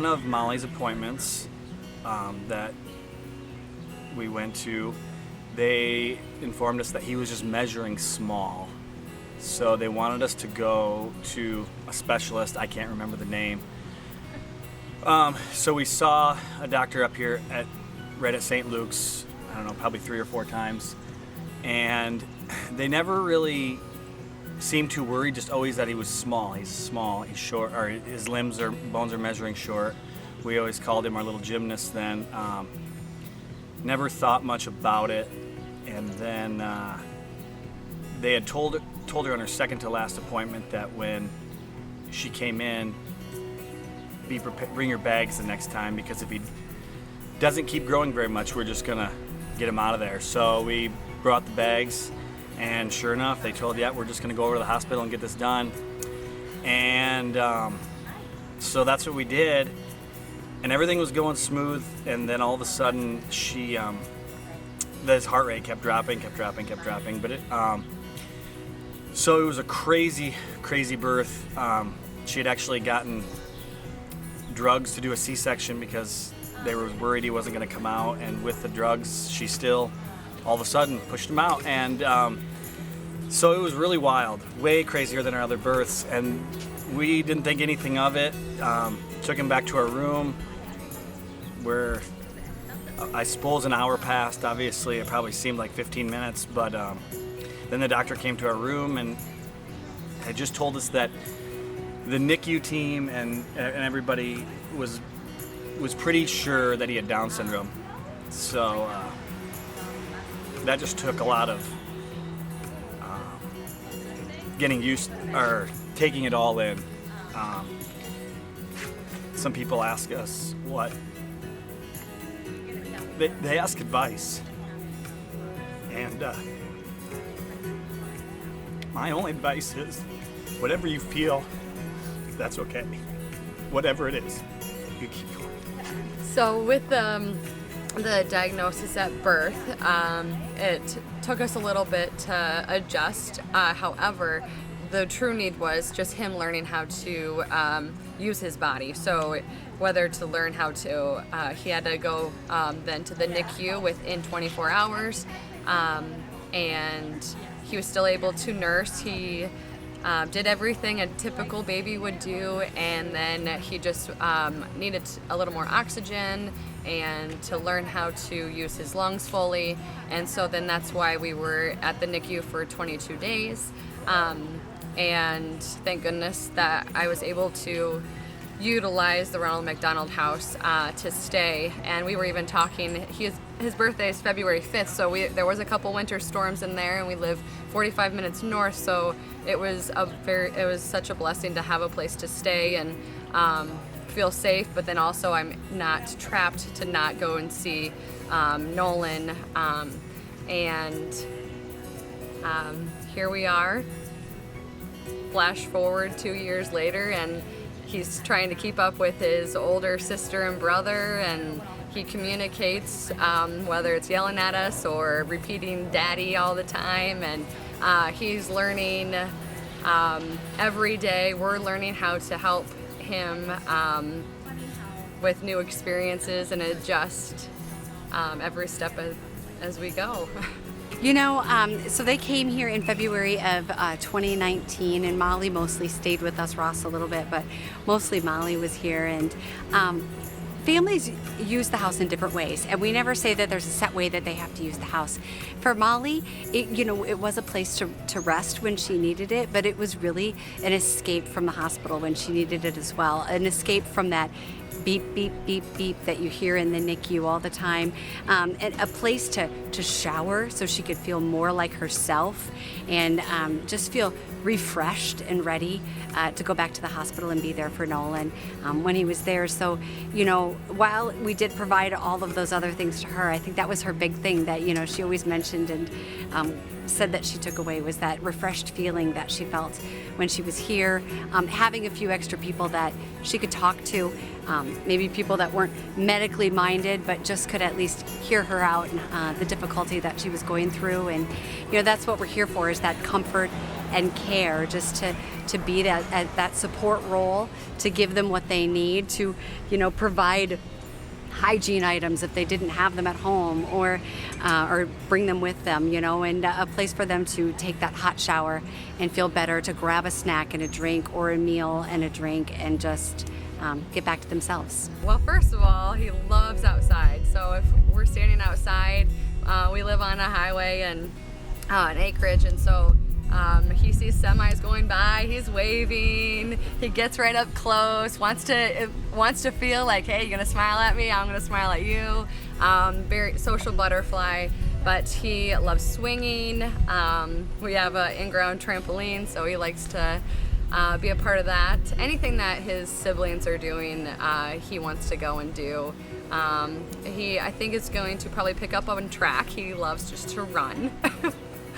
one of Mollie's appointments that we went to, they informed us that he was just measuring small. So they wanted us to go to a specialist. I can't remember the name. So we saw a doctor up here right at St. Luke's, I don't know, probably 3 or 4 times. And they never really seemed too worried, just always that he was small. He's small, he's short, or his bones are measuring short. We always called him our little gymnast then. Never thought much about it. And then they had told her on her second to last appointment that when she came in, bring your bags the next time, because if he doesn't keep growing very much, we're just gonna get him out of there. So we brought the bags, and sure enough, they told, yeah, we're just gonna go over to the hospital and get this done. And so that's what we did, and everything was going smooth. And then all of a sudden, his heart rate kept dropping. But so it was a crazy birth. She had actually gotten drugs to do a C-section because they were worried he wasn't going to come out, and with the drugs, she still all of a sudden pushed him out. And so it was really wild, way crazier than our other births, and we didn't think anything of it. Took him back to our room, where I suppose an hour passed. Obviously it probably seemed like 15 minutes, but then the doctor came to our room and had just told us that the NICU team and everybody was pretty sure that he had Down syndrome. So that just took a lot of getting used, or taking it all in. Some people ask us what they ask advice, and my only advice is whatever you feel, that's okay. Whatever it is, you keep going. So with the diagnosis at birth, it took us a little bit to adjust. However, the true need was just him learning how to use his body. So whether to learn how to, he had to go then to the NICU within 24 hours, and he was still able to nurse. He did everything a typical baby would do, and then he just needed a little more oxygen and to learn how to use his lungs fully. And so then that's why we were at the NICU for 22 days. And thank goodness that I was able to utilize the Ronald McDonald house to stay. And we were even talking, his birthday is February 5th, so there was a couple winter storms in there, and we live 45 minutes north, so it was such a blessing to have a place to stay and feel safe, but then also I'm not trapped to not go and see Nolan. And here we are, flash forward 2 years later, and he's trying to keep up with his older sister and brother, and he communicates, whether it's yelling at us or repeating daddy all the time, and he's learning every day. We're learning how to help him with new experiences and adjust every step as we go. You know, so they came here in February of 2019, and Mollie mostly stayed with us, Ross a little bit, but mostly Mollie was here. And families use the house in different ways, and we never say that there's a set way that they have to use the house. For Mollie, it was a place to rest when she needed it, but it was really an escape from the hospital when she needed it as well, an escape from that beep, beep, beep, beep that you hear in the NICU all the time, and a place to shower so she could feel more like herself and just feel refreshed and ready to go back to the hospital and be there for Nolan when he was there. So, while we did provide all of those other things to her, I think that was her big thing that, she always mentioned and said that she took away, was that refreshed feeling that she felt when she was here, having a few extra people that she could talk to, maybe people that weren't medically minded but just could at least hear her out and the difficulty that she was going through. And that's what we're here for, is that comfort and care, just to be that support role, to give them what they need, to provide hygiene items if they didn't have them at home, or bring them with them, and a place for them to take that hot shower and feel better, to grab a snack and a drink, or a meal and a drink, and just get back to themselves. Well, first of all, he loves outside. So if we're standing outside, we live on a highway and an acreage, and so he sees semis going by, he's waving, he gets right up close, wants to feel like, hey, you're gonna smile at me, I'm gonna smile at you. Very social butterfly, but he loves swinging. We have an in-ground trampoline, so he likes to be a part of that. Anything that his siblings are doing, he wants to go and do. I think is going to probably pick up on track. He loves just to run.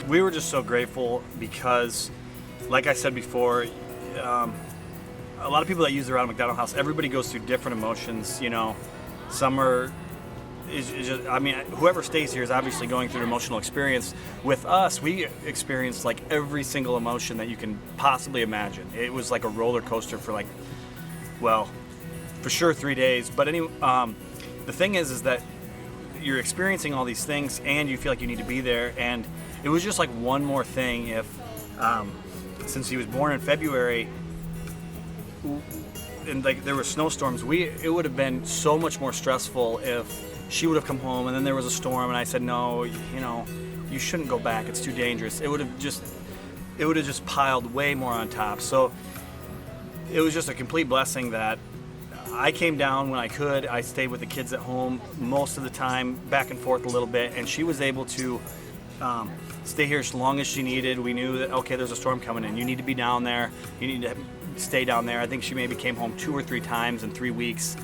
We were just so grateful because, like I said before, a lot of people that use the Ronald McDonald House, everybody goes through different emotions. Some are, whoever stays here is obviously going through an emotional experience. With us, we experienced like every single emotion that you can possibly imagine. It was like a roller coaster for for sure 3 days. But the thing is that you're experiencing all these things and you feel like you need to be there. And it was just like one more thing if, since he was born in February, and like there were snowstorms, it would have been so much more stressful if she would have come home and then there was a storm and I said, no, you shouldn't go back, it's too dangerous. It would have just piled way more on top. So it was just a complete blessing that I came down when I could. I stayed with the kids at home most of the time, back and forth a little bit, and she was able to stay here as long as she needed. We knew that, okay, there's a storm coming in. You need to be down there. You need to stay down there. I think she maybe came home 2 or 3 times in 3 weeks.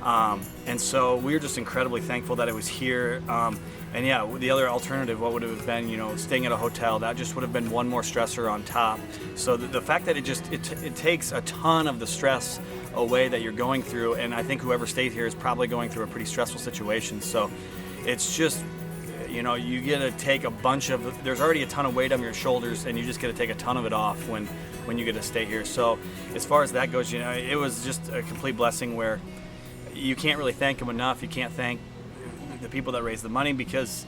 And so we were just incredibly thankful that it was here. And yeah, the other alternative, what would it have been, staying at a hotel, that just would have been one more stressor on top. So the fact that it takes a ton of the stress away that you're going through, and I think whoever stayed here is probably going through a pretty stressful situation. So it's just, you get to take there's already a ton of weight on your shoulders, and you just get to take a ton of it off when you get to stay here. So as far as that goes, it was just a complete blessing where you can't really thank them enough. You can't thank the people that raised the money, because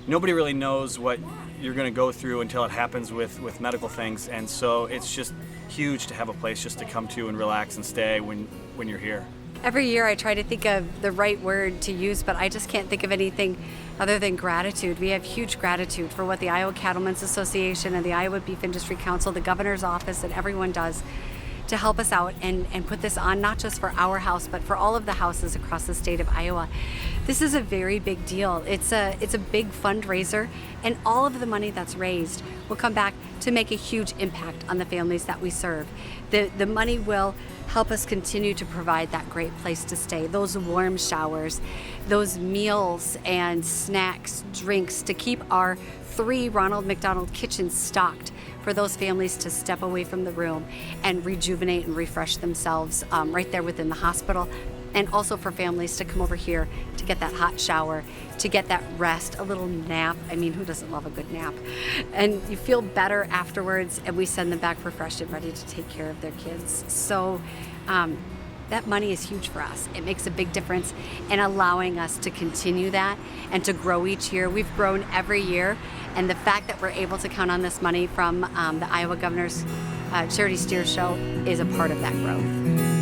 nobody really knows what you're going to go through until it happens with medical things. And so it's just huge to have a place just to come to and relax and stay when you're here. Every year I try to think of the right word to use, but I just can't think of anything other than gratitude. We have huge gratitude for what the Iowa Cattlemen's Association and the Iowa Beef Industry Council, the governor's office, and everyone does to help us out and put this on, not just for our house, but for all of the houses across the state of Iowa. This is a very big deal. It's a big fundraiser, and all of the money that's raised will come back to make a huge impact on the families that we serve. The money will help us continue to provide that great place to stay, those warm showers, those meals and snacks, drinks, to keep our 3 Ronald McDonald kitchens stocked for those families to step away from the room and rejuvenate and refresh themselves right there within the hospital. And also for families to come over here to get that hot shower, to get that rest, a little nap. I mean, who doesn't love a good nap? And you feel better afterwards, and we send them back refreshed and ready to take care of their kids. So that money is huge for us. It makes a big difference in allowing us to continue that and to grow each year. We've grown every year, and the fact that we're able to count on this money from the Iowa Governor's Charity Steer Show is a part of that growth.